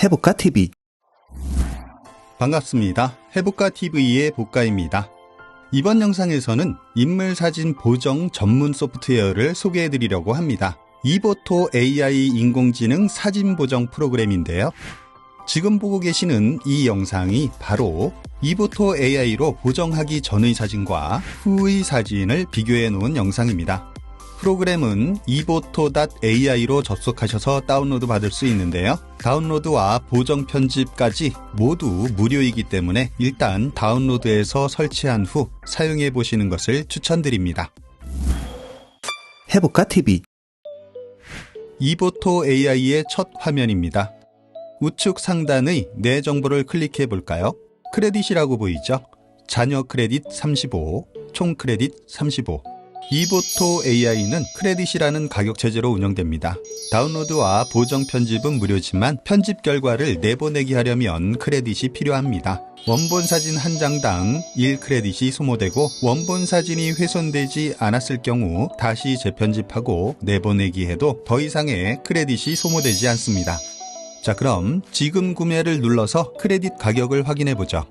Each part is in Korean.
해볼까 TV. 반갑습니다. 해볼까 TV의 복가입니다. 이번 영상에서는 인물 사진 보정 전문 소프트웨어를 소개해 드리려고 합니다. 이보토 AI 인공지능 사진 보정 프로그램인데요. 지금 보고 계시는 이 영상이 바로 이보토 AI로 보정하기 전의 사진과 후의 사진을 비교해 놓은 영상입니다. 프로그램은 iboto.ai로 접속하셔서 다운로드 받을 수 있는데요. 다운로드와 보정 편집까지 모두 무료이기 때문에 일단 다운로드해서 설치한 후 사용해 보시는 것을 추천드립니다. 해볼까 TV. 이보토 AI의 첫 화면입니다. 우측 상단의 내 정보를 클릭해 볼까요? 크레딧이라고 보이죠? 자녀 크레딧 35, 총 크레딧 35. 이보토 AI는 크레딧이라는 가격 체제로 운영됩니다. 다운로드와 보정 편집은 무료지만 편집 결과를 내보내기 하려면 크레딧이 필요합니다. 원본 사진 한 장당 1크레딧이 소모되고 원본 사진이 훼손되지 않았을 경우 다시 재편집하고 내보내기 해도 더 이상의 크레딧이 소모되지 않습니다. 자, 그럼 지금 구매를 눌러서 크레딧 가격을 확인해 보죠.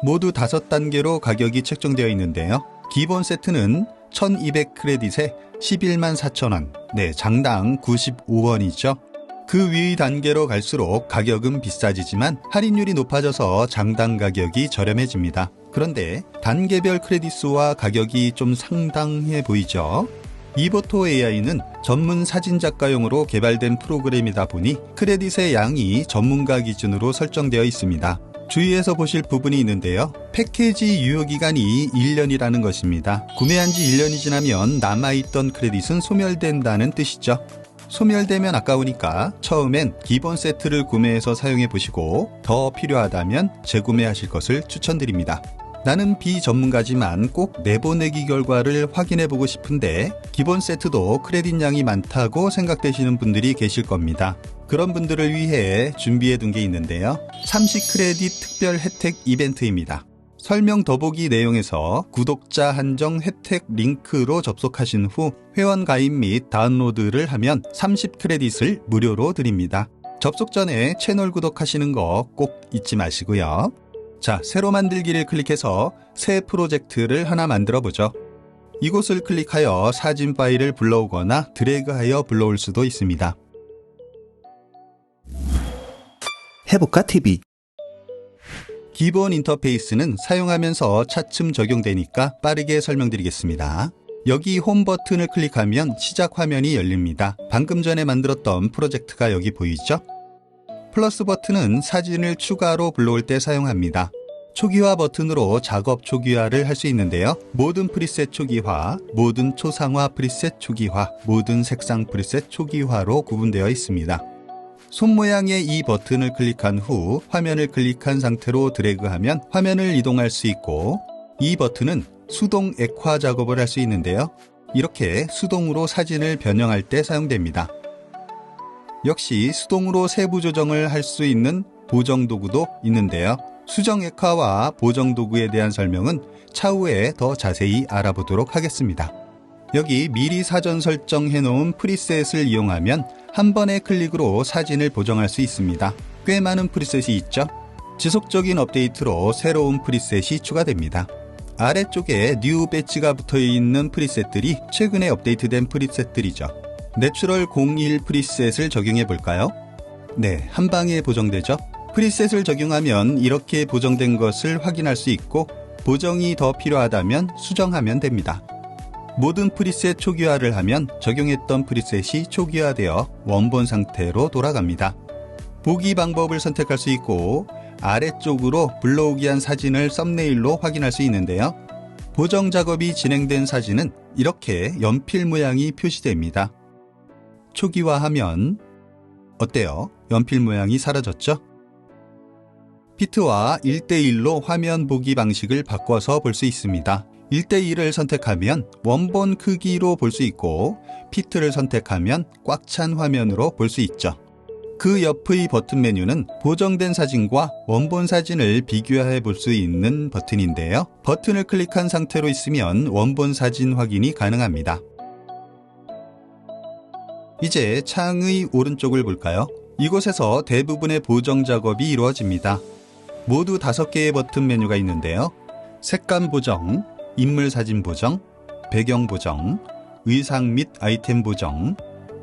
모두 5단계로 가격이 책정되어 있는데요. 기본 세트는 1200크레딧에 11만 4천원, 장당 95원이죠. 그 위의 단계로 갈수록 가격은 비싸지지만 할인율이 높아져서 장당 가격이 저렴해집니다. 그런데 단계별 크레딧 수와 가격이 좀 상당해 보이죠? 이보토 AI는 전문 사진작가용으로 개발된 프로그램이다 보니 크레딧의 양이 전문가 기준으로 설정되어 있습니다. 주의해서 보실 부분이 있는데요. 패키지 유효기간이 1년이라는 것입니다. 구매한 지 1년이 지나면 남아있던 크레딧은 소멸된다는 뜻이죠. 소멸되면 아까우니까 처음엔 기본 세트를 구매해서 사용해 보시고 더 필요하다면 재구매하실 것을 추천드립니다. 나는 비전문가지만 꼭 내보내기 결과를 확인해 보고 싶은데 기본 세트도 크레딧 양이 많다고 생각되시는 분들이 계실 겁니다. 그런 분들을 위해 준비해 둔 게 있는데요. 30크레딧 특별 혜택 이벤트입니다. 설명 더보기 내용에서 구독자 한정 혜택 링크로 접속하신 후 회원 가입 및 다운로드를 하면 30크레딧을 무료로 드립니다. 접속 전에 채널 구독하시는 거 꼭 잊지 마시고요. 자, 새로 만들기를 클릭해서 새 프로젝트를 하나 만들어 보죠. 이곳을 클릭하여 사진 파일을 불러오거나 드래그하여 불러올 수도 있습니다. 해볼까 TV. 기본 인터페이스는 사용하면서 차츰 적용되니까 빠르게 설명드리겠습니다. 여기 홈 버튼을 클릭하면 시작 화면이 열립니다. 방금 전에 만들었던 프로젝트가 여기 보이죠? 플러스 버튼은 사진을 추가로 불러올 때 사용합니다. 초기화 버튼으로 작업 초기화를 할 수 있는데요. 모든 프리셋 초기화, 모든 초상화 프리셋 초기화, 모든 색상 프리셋 초기화로 구분되어 있습니다. 손 모양의 이 버튼을 클릭한 후 화면을 클릭한 상태로 드래그하면 화면을 이동할 수 있고 이 버튼은 수동 액화 작업을 할 수 있는데요. 이렇게 수동으로 사진을 변형할 때 사용됩니다. 역시 수동으로 세부 조정을 할 수 있는 보정 도구도 있는데요. 수정 액화와 보정 도구에 대한 설명은 차후에 더 자세히 알아보도록 하겠습니다. 여기 미리 사전 설정해 놓은 프리셋을 이용하면 한 번의 클릭으로 사진을 보정할 수 있습니다. 꽤 많은 프리셋이 있죠? 지속적인 업데이트로 새로운 프리셋이 추가됩니다. 아래쪽에 뉴 배지가 붙어 있는 프리셋들이 최근에 업데이트된 프리셋들이죠. 내추럴 01 프리셋을 적용해 볼까요? 네, 한 방에 보정되죠? 프리셋을 적용하면 이렇게 보정된 것을 확인할 수 있고 보정이 더 필요하다면 수정하면 됩니다. 모든 프리셋 초기화를 하면 적용했던 프리셋이 초기화되어 원본 상태로 돌아갑니다. 보기 방법을 선택할 수 있고 아래쪽으로 불러오기 한 사진을 썸네일로 확인할 수 있는데요. 보정 작업이 진행된 사진은 이렇게 연필 모양이 표시됩니다. 초기화하면 어때요? 연필 모양이 사라졌죠? 피트와 1:1로 화면 보기 방식을 바꿔서 볼 수 있습니다. 1:1을 선택하면 원본 크기로 볼 수 있고 피트를 선택하면 꽉 찬 화면으로 볼 수 있죠. 그 옆의 버튼 메뉴는 보정된 사진과 원본 사진을 비교해 볼 수 있는 버튼인데요. 버튼을 클릭한 상태로 있으면 원본 사진 확인이 가능합니다. 이제 창의 오른쪽을 볼까요? 이곳에서 대부분의 보정 작업이 이루어집니다. 모두 5개의 버튼 메뉴가 있는데요. 색감 보정, 인물 사진 보정, 배경 보정, 의상 및 아이템 보정,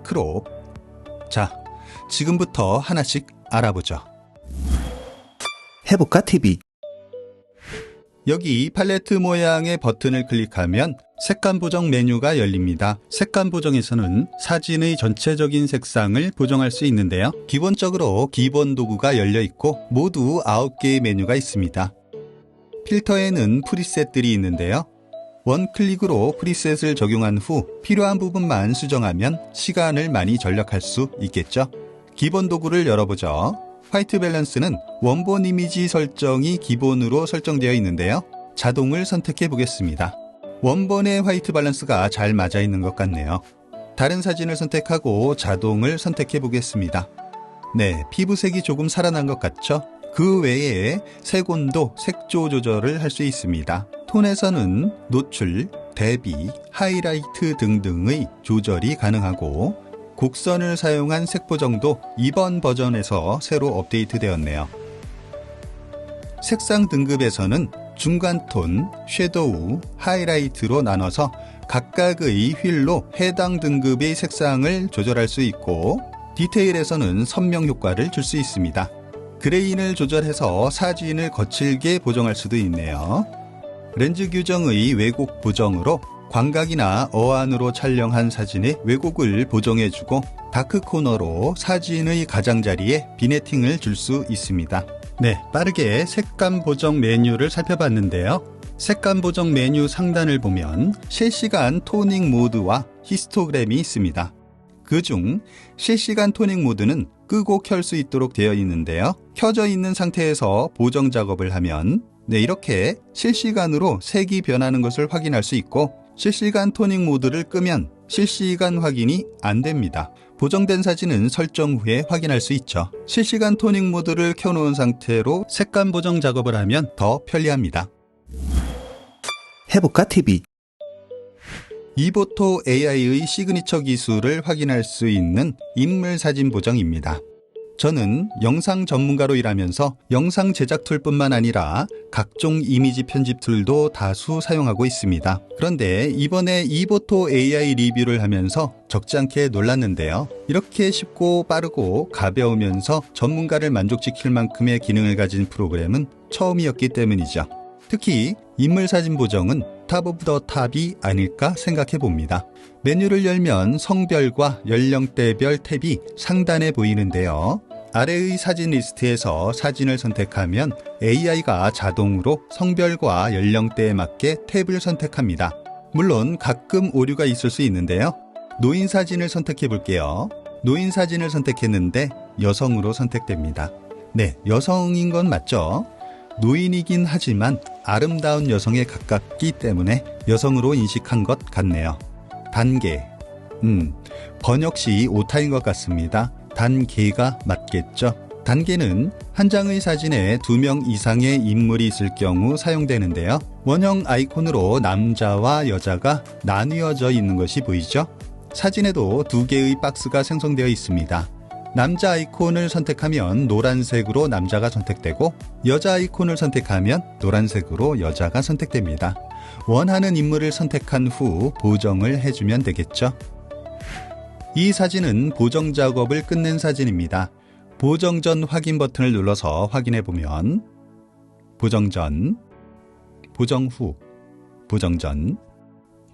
크롭. 자, 지금부터 하나씩 알아보죠. 해볼까 TV? 여기 팔레트 모양의 버튼을 클릭하면 색감 보정 메뉴가 열립니다. 색감 보정에서는 사진의 전체적인 색상을 보정할 수 있는데요. 기본적으로 기본 도구가 열려 있고 모두 9개의 메뉴가 있습니다. 필터에는 프리셋들이 있는데요. 원클릭으로 프리셋을 적용한 후 필요한 부분만 수정하면 시간을 많이 절약할 수 있겠죠. 기본 도구를 열어보죠. 화이트 밸런스는 원본 이미지 설정이 기본으로 설정되어 있는데요. 자동을 선택해 보겠습니다. 원본의 화이트 밸런스가 잘 맞아 있는 것 같네요. 다른 사진을 선택하고 자동을 선택해 보겠습니다. 네, 피부색이 조금 살아난 것 같죠? 그 외에 색온도, 색조 조절을 할 수 있습니다. 톤에서는 노출, 대비, 하이라이트 등등의 조절이 가능하고 곡선을 사용한 색 보정도 이번 버전에서 새로 업데이트되었네요. 색상 등급에서는 중간톤, 섀도우, 하이라이트로 나눠서 각각의 휠로 해당 등급의 색상을 조절할 수 있고 디테일에서는 선명 효과를 줄 수 있습니다. 그레인을 조절해서 사진을 거칠게 보정할 수도 있네요. 렌즈 규정의 왜곡 보정으로 광각이나 어안으로 촬영한 사진의 왜곡을 보정해주고 다크 코너로 사진의 가장자리에 비네팅을 줄 수 있습니다. 네, 빠르게 색감 보정 메뉴를 살펴봤는데요. 색감 보정 메뉴 상단을 보면 실시간 토닝 모드와 히스토그램이 있습니다. 그중 실시간 토닝 모드는 끄고 켤 수 있도록 되어 있는데요. 켜져 있는 상태에서 보정 작업을 하면 이렇게 실시간으로 색이 변하는 것을 확인할 수 있고 실시간 토닝 모드를 끄면 실시간 확인이 안 됩니다. 보정된 사진은 설정 후에 확인할 수 있죠. 실시간 토닝 모드를 켜놓은 상태로 색감 보정 작업을 하면 더 편리합니다. 해볼까 TV? 이보토 AI의 시그니처 기술을 확인할 수 있는 인물 사진 보정입니다. 저는 영상 전문가로 일하면서 영상 제작 툴뿐만 아니라 각종 이미지 편집 툴도 다수 사용하고 있습니다. 그런데 이번에 이보토 AI 리뷰를 하면서 적지 않게 놀랐는데요. 이렇게 쉽고 빠르고 가벼우면서 전문가를 만족시킬 만큼의 기능을 가진 프로그램은 처음이었기 때문이죠. 특히 인물 사진 보정은 탑 오브 더 탑이 아닐까 생각해 봅니다. 메뉴를 열면 성별과 연령대별 탭이 상단에 보이는데요. 아래의 사진 리스트에서 사진을 선택하면 AI가 자동으로 성별과 연령대에 맞게 탭을 선택합니다. 물론 가끔 오류가 있을 수 있는데요. 노인 사진을 선택해 볼게요. 노인 사진을 선택했는데 여성으로 선택됩니다. 네, 여성인 건 맞죠? 노인이긴 하지만 아름다운 여성에 가깝기 때문에 여성으로 인식한 것 같네요. 단계. 번역 시 오타인 것 같습니다. 단계가 맞겠죠? 단계는 한 장의 사진에 2명 이상의 인물이 있을 경우 사용되는데요. 원형 아이콘으로 남자와 여자가 나뉘어져 있는 것이 보이죠? 사진에도 2개의 박스가 생성되어 있습니다. 남자 아이콘을 선택하면 노란색으로 남자가 선택되고 여자 아이콘을 선택하면 노란색으로 여자가 선택됩니다. 원하는 인물을 선택한 후 보정을 해주면 되겠죠? 이 사진은 보정 작업을 끝낸 사진입니다. 보정 전 확인 버튼을 눌러서 확인해 보면 보정 전, 보정 후, 보정 전,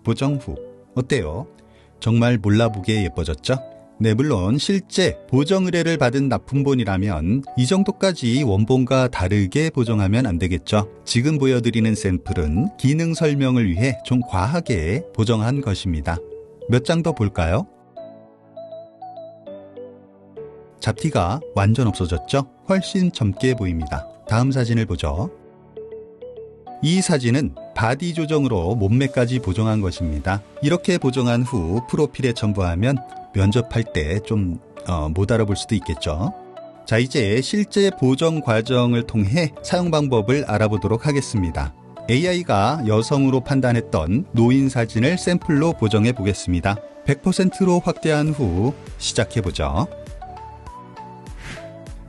보정 후. 어때요? 정말 몰라보게 예뻐졌죠? 네, 물론 실제 보정 의뢰를 받은 납품본이라면 이 정도까지 원본과 다르게 보정하면 안 되겠죠. 지금 보여드리는 샘플은 기능 설명을 위해 좀 과하게 보정한 것입니다. 몇 장 더 볼까요? 잡티가 완전 없어졌죠? 훨씬 젊게 보입니다. 다음 사진을 보죠. 이 사진은 바디 조정으로 몸매까지 보정한 것입니다. 이렇게 보정한 후 프로필에 첨부하면 면접할 때 좀 못 알아볼 수도 있겠죠. 자, 이제 실제 보정 과정을 통해 사용 방법을 알아보도록 하겠습니다. AI가 여성으로 판단했던 노인 사진을 샘플로 보정해 보겠습니다. 100%로 확대한 후 시작해 보죠.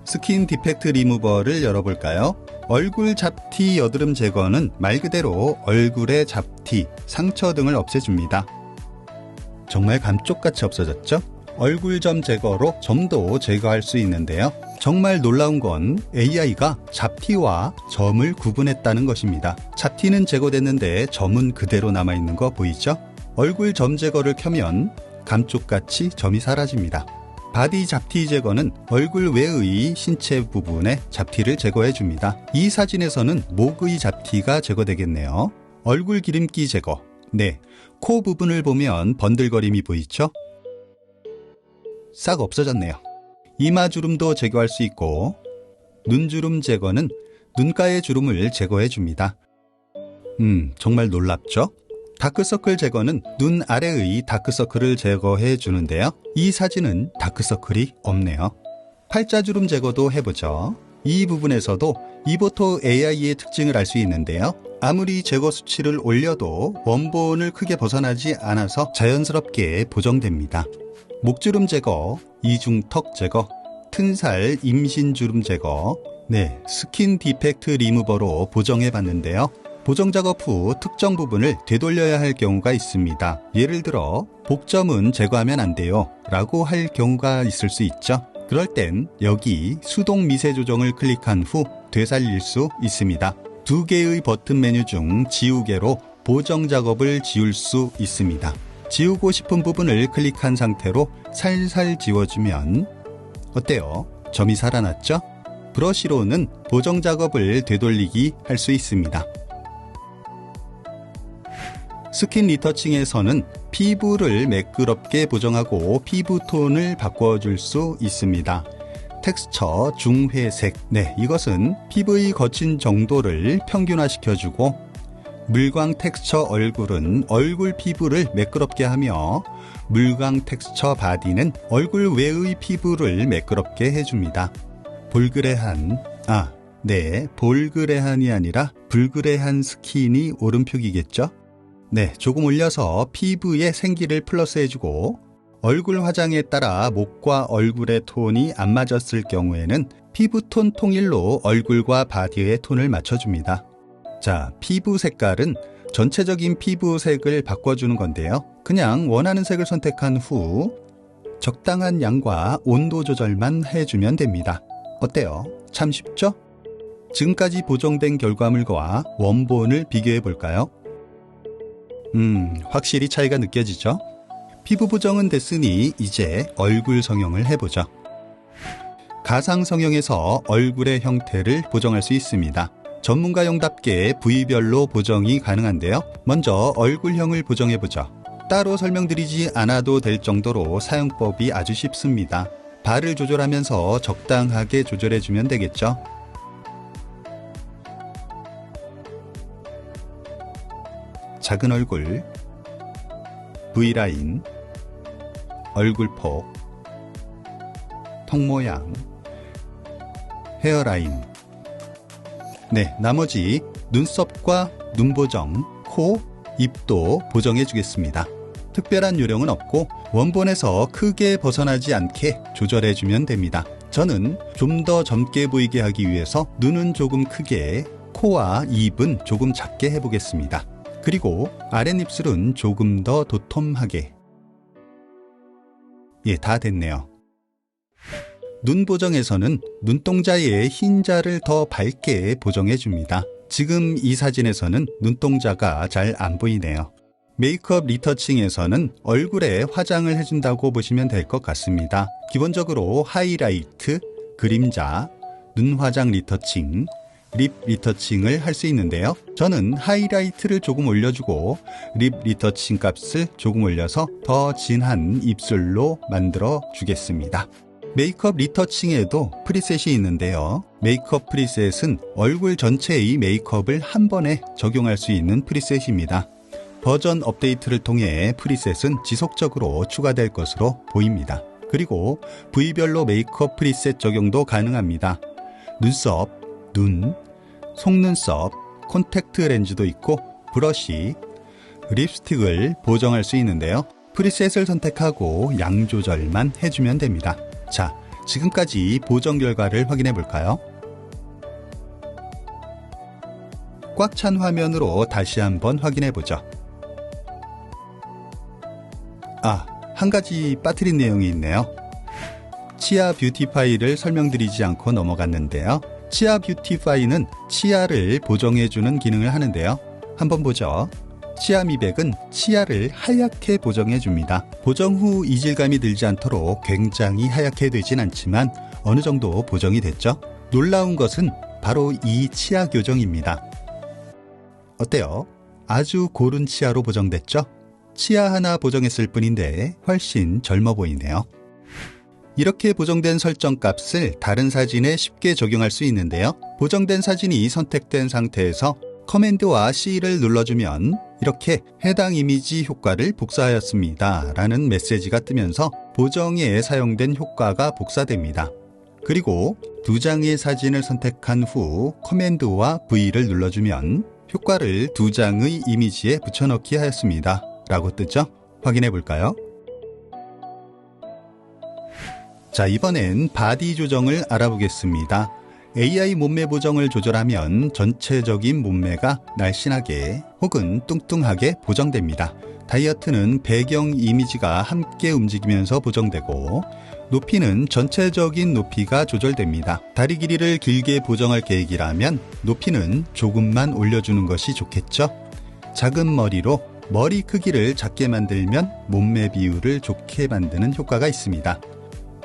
스킨 디펙트 리무버를 열어볼까요? 얼굴 잡티 여드름 제거는 말 그대로 얼굴의 잡티, 상처 등을 없애줍니다. 정말 감쪽같이 없어졌죠? 얼굴점 제거로 점도 제거할 수 있는데요. 정말 놀라운 건 AI가 잡티와 점을 구분했다는 것입니다. 잡티는 제거됐는데 점은 그대로 남아있는 거 보이죠? 얼굴 점 제거를 켜면 감쪽같이 점이 사라집니다. 바디 잡티 제거는 얼굴 외의 신체 부분의 잡티를 제거해 줍니다. 이 사진에서는 목의 잡티가 제거되겠네요. 얼굴 기름기 제거. 네, 코 부분을 보면 번들거림이 보이죠? 싹 없어졌네요. 이마 주름도 제거할 수 있고 눈주름 제거는 눈가의 주름을 제거해 줍니다. 정말 놀랍죠? 다크서클 제거는 눈 아래의 다크서클을 제거해 주는데요. 이 사진은 다크서클이 없네요. 팔자주름 제거도 해보죠. 이 부분에서도 이보토 AI의 특징을 알 수 있는데요. 아무리 제거 수치를 올려도 원본을 크게 벗어나지 않아서 자연스럽게 보정됩니다. 목주름 제거, 이중턱 제거, 튼살 임신주름 제거, 네, 스킨 디펙트 리무버로 보정해 봤는데요. 보정 작업 후 특정 부분을 되돌려야 할 경우가 있습니다. 예를 들어 복점은 제거하면 안 돼요 라고 할 경우가 있을 수 있죠. 그럴 땐 여기 수동 미세 조정을 클릭한 후 되살릴 수 있습니다. 두 개의 버튼 메뉴 중 지우개로 보정 작업을 지울 수 있습니다. 지우고 싶은 부분을 클릭한 상태로 살살 지워주면 어때요? 점이 살아났죠? 브러쉬로는 보정 작업을 되돌리기 할 수 있습니다. 스킨 리터칭에서는 피부를 매끄럽게 보정하고 피부톤을 바꿔줄 수 있습니다. 텍스처 중회색. 네, 이것은 피부의 거친 정도를 평균화시켜주고 물광 텍스처 얼굴은 얼굴 피부를 매끄럽게 하며 물광 텍스처 바디는 얼굴 외의 피부를 매끄럽게 해줍니다. 볼그레한, 볼그레한이 아니라 불그레한 스킨이 옳은 표기겠죠? 네, 조금 올려서 피부에 생기를 플러스해주고 얼굴 화장에 따라 목과 얼굴의 톤이 안 맞았을 경우에는 피부톤 통일로 얼굴과 바디의 톤을 맞춰줍니다. 자, 피부 색깔은 전체적인 피부색을 바꿔주는 건데요. 그냥 원하는 색을 선택한 후 적당한 양과 온도 조절만 해주면 됩니다. 어때요? 참 쉽죠? 지금까지 보정된 결과물과 원본을 비교해 볼까요? 확실히 차이가 느껴지죠? 피부 보정은 됐으니 이제 얼굴 성형을 해보죠. 가상 성형에서 얼굴의 형태를 보정할 수 있습니다. 전문가용답게 부위별로 보정이 가능한데요. 먼저 얼굴형을 보정해보죠. 따로 설명드리지 않아도 될 정도로 사용법이 아주 쉽습니다. 발을 조절하면서 적당하게 조절해주면 되겠죠. 작은 얼굴, V라인, 얼굴폭, 턱 모양, 헤어라인. 네, 나머지 눈썹과 눈 보정, 코, 입도 보정해 주겠습니다. 특별한 요령은 없고 원본에서 크게 벗어나지 않게 조절해 주면 됩니다. 저는 좀 더 젊게 보이게 하기 위해서 눈은 조금 크게, 코와 입은 조금 작게 해보겠습니다. 그리고 아랫입술은 조금 더 도톰하게. 예, 다 됐네요. 눈 보정에서는 눈동자의 흰자를 더 밝게 보정해 줍니다. 지금 이 사진에서는 눈동자가 잘 안 보이네요. 메이크업 리터칭에서는 얼굴에 화장을 해준다고 보시면 될 것 같습니다. 기본적으로 하이라이트, 그림자, 눈 화장 리터칭, 립 리터칭을 할 수 있는데요. 저는 하이라이트를 조금 올려주고 립 리터칭 값을 조금 올려서 더 진한 입술로 만들어 주겠습니다. 메이크업 리터칭에도 프리셋이 있는데요. 메이크업 프리셋은 얼굴 전체의 메이크업을 한 번에 적용할 수 있는 프리셋입니다. 버전 업데이트를 통해 프리셋은 지속적으로 추가될 것으로 보입니다. 그리고 부위별로 메이크업 프리셋 적용도 가능합니다. 눈썹, 눈, 속눈썹, 콘택트 렌즈도 있고 브러쉬, 립스틱을 보정할 수 있는데요. 프리셋을 선택하고 양 조절만 해주면 됩니다. 자, 지금까지 보정 결과를 확인해 볼까요? 꽉 찬 화면으로 다시 한번 확인해 보죠. 한 가지 빠뜨린 내용이 있네요. 치아 뷰티파이를 설명드리지 않고 넘어갔는데요. 치아 뷰티파이는 치아를 보정해주는 기능을 하는데요. 한번 보죠. 치아 미백은 치아를 하얗게 보정해줍니다. 보정 후 이질감이 들지 않도록 굉장히 하얗게 되진 않지만 어느 정도 보정이 됐죠? 놀라운 것은 바로 이 치아 교정입니다. 어때요? 아주 고른 치아로 보정됐죠? 치아 하나 보정했을 뿐인데 훨씬 젊어 보이네요. 이렇게 보정된 설정 값을 다른 사진에 쉽게 적용할 수 있는데요. 보정된 사진이 선택된 상태에서 커맨드와 C를 눌러주면 이렇게 해당 이미지 효과를 복사하였습니다 라는 메시지가 뜨면서 보정에 사용된 효과가 복사됩니다. 그리고 두 장의 사진을 선택한 후 커맨드와 V를 눌러주면 효과를 두 장의 이미지에 붙여넣기 하였습니다 라고 뜨죠? 확인해 볼까요? 자, 이번엔 바디 조정을 알아보겠습니다. AI 몸매 보정을 조절하면 전체적인 몸매가 날씬하게 혹은 뚱뚱하게 보정됩니다. 다이어트는 배경 이미지가 함께 움직이면서 보정되고 높이는 전체적인 높이가 조절됩니다. 다리 길이를 길게 보정할 계획이라면 높이는 조금만 올려주는 것이 좋겠죠? 작은 머리로 머리 크기를 작게 만들면 몸매 비율을 좋게 만드는 효과가 있습니다.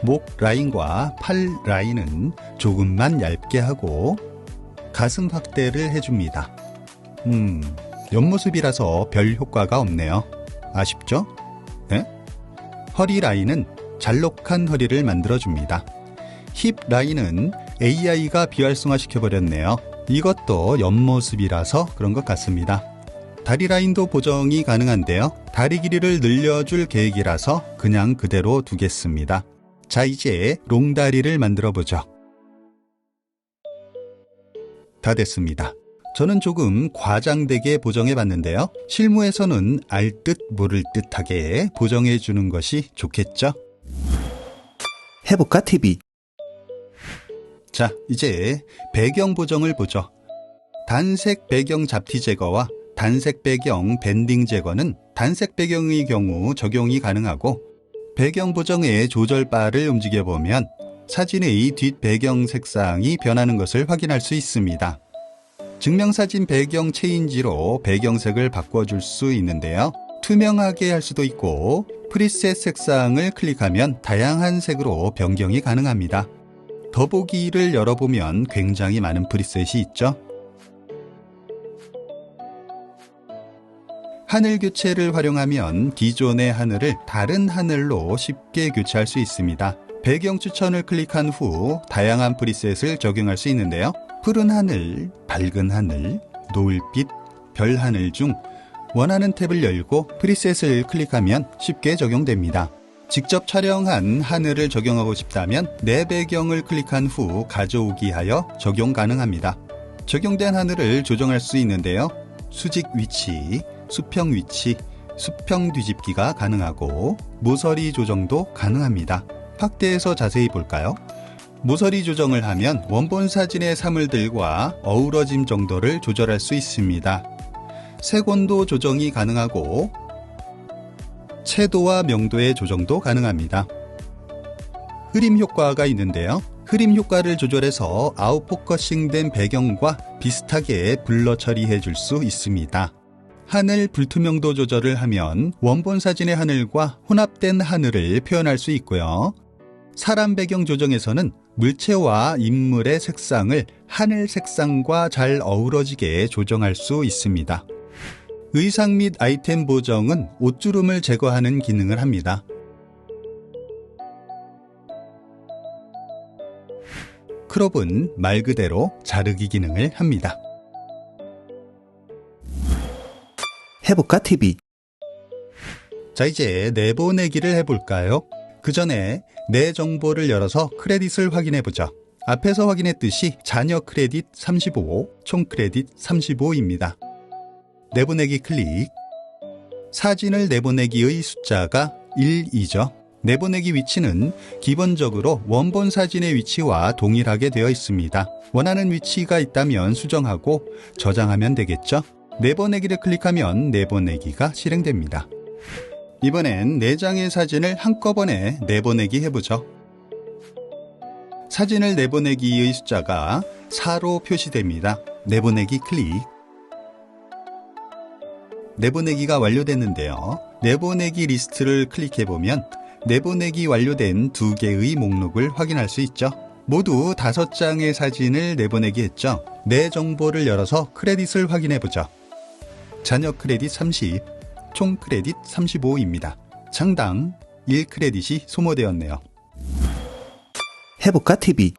목 라인과 팔 라인은 조금만 얇게 하고 가슴 확대를 해줍니다. 옆모습이라서 별 효과가 없네요. 아쉽죠? 네? 허리 라인은 잘록한 허리를 만들어줍니다. 힙 라인은 AI가 비활성화시켜버렸네요. 이것도 옆모습이라서 그런 것 같습니다. 다리 라인도 보정이 가능한데요. 다리 길이를 늘려줄 계획이라서 그냥 그대로 두겠습니다. 자, 이제 롱다리를 만들어 보죠. 다 됐습니다. 저는 조금 과장되게 보정해 봤는데요. 실무에서는 알 듯 모를 듯하게 보정해 주는 것이 좋겠죠? 해볼까 TV? 자, 이제 배경 보정을 보죠. 단색 배경 잡티 제거와 단색 배경 밴딩 제거는 단색 배경의 경우 적용이 가능하고 배경 보정의 조절 바를 움직여보면 사진의 뒷 배경 색상이 변하는 것을 확인할 수 있습니다. 증명사진 배경 체인지로 배경색을 바꿔줄 수 있는데요. 투명하게 할 수도 있고 프리셋 색상을 클릭하면 다양한 색으로 변경이 가능합니다. 더보기를 열어보면 굉장히 많은 프리셋이 있죠. 하늘 교체를 활용하면 기존의 하늘을 다른 하늘로 쉽게 교체할 수 있습니다. 배경 추천을 클릭한 후 다양한 프리셋을 적용할 수 있는데요. 푸른 하늘, 밝은 하늘, 노을빛, 별 하늘 중 원하는 탭을 열고 프리셋을 클릭하면 쉽게 적용됩니다. 직접 촬영한 하늘을 적용하고 싶다면 내 배경을 클릭한 후 가져오기 하여 적용 가능합니다. 적용된 하늘을 조정할 수 있는데요. 수직 위치, 수평 위치, 수평 뒤집기가 가능하고 모서리 조정도 가능합니다. 확대해서 자세히 볼까요? 모서리 조정을 하면 원본 사진의 사물들과 어우러짐 정도를 조절할 수 있습니다. 색온도 조정이 가능하고 채도와 명도의 조정도 가능합니다. 흐림 효과가 있는데요. 흐림 효과를 조절해서 아웃포커싱된 배경과 비슷하게 블러 처리해 줄 수 있습니다. 하늘 불투명도 조절을 하면 원본 사진의 하늘과 혼합된 하늘을 표현할 수 있고요. 사람 배경 조정에서는 물체와 인물의 색상을 하늘 색상과 잘 어우러지게 조정할 수 있습니다. 의상 및 아이템 보정은 옷주름을 제거하는 기능을 합니다. 크롭은 말 그대로 자르기 기능을 합니다. 해볼까 TV? 자, 이제 내보내기를 해볼까요? 그 전에 내 정보를 열어서 크레딧을 확인해보죠. 앞에서 확인했듯이 자녀 크레딧 35, 총 크레딧 35입니다. 내보내기 클릭. 사진을 내보내기의 숫자가 1이죠. 내보내기 위치는 기본적으로 원본 사진의 위치와 동일하게 되어 있습니다. 원하는 위치가 있다면 수정하고 저장하면 되겠죠? 내보내기를 클릭하면 내보내기가 실행됩니다. 이번엔 4장의 사진을 한꺼번에 내보내기 해보죠. 사진을 내보내기의 숫자가 4로 표시됩니다. 내보내기 클릭. 내보내기가 완료됐는데요. 내보내기 리스트를 클릭해보면 내보내기 완료된 2개의 목록을 확인할 수 있죠. 모두 5장의 사진을 내보내기 했죠. 내 정보를 열어서 크레딧을 확인해보죠. 잔여 크레딧 30, 총 크레딧 35입니다. 장당 1크레딧이 소모되었네요. 해볼까 TV.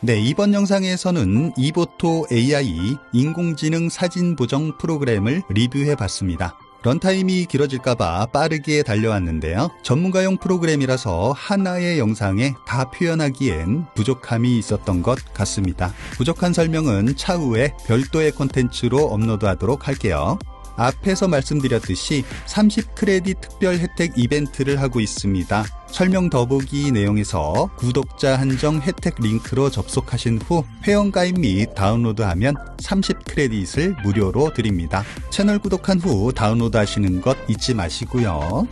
네, 이번 영상에서는 이보토 AI 인공지능 사진 보정 프로그램을 리뷰해 봤습니다. 런타임이 길어질까봐 빠르게 달려왔는데요. 전문가용 프로그램이라서 하나의 영상에 다 표현하기엔 부족함이 있었던 것 같습니다. 부족한 설명은 차후에 별도의 콘텐츠로 업로드하도록 할게요. 앞에서 말씀드렸듯이 30크레딧 특별 혜택 이벤트를 하고 있습니다. 설명 더보기 내용에서 구독자 한정 혜택 링크로 접속하신 후 회원가입 및 다운로드하면 30크레딧을 무료로 드립니다. 채널 구독한 후 다운로드 하시는 것 잊지 마시고요.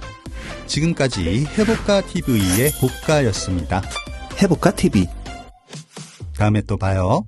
지금까지 해볼까TV의 복가였습니다. 해볼까 TV. 다음에 또 봐요.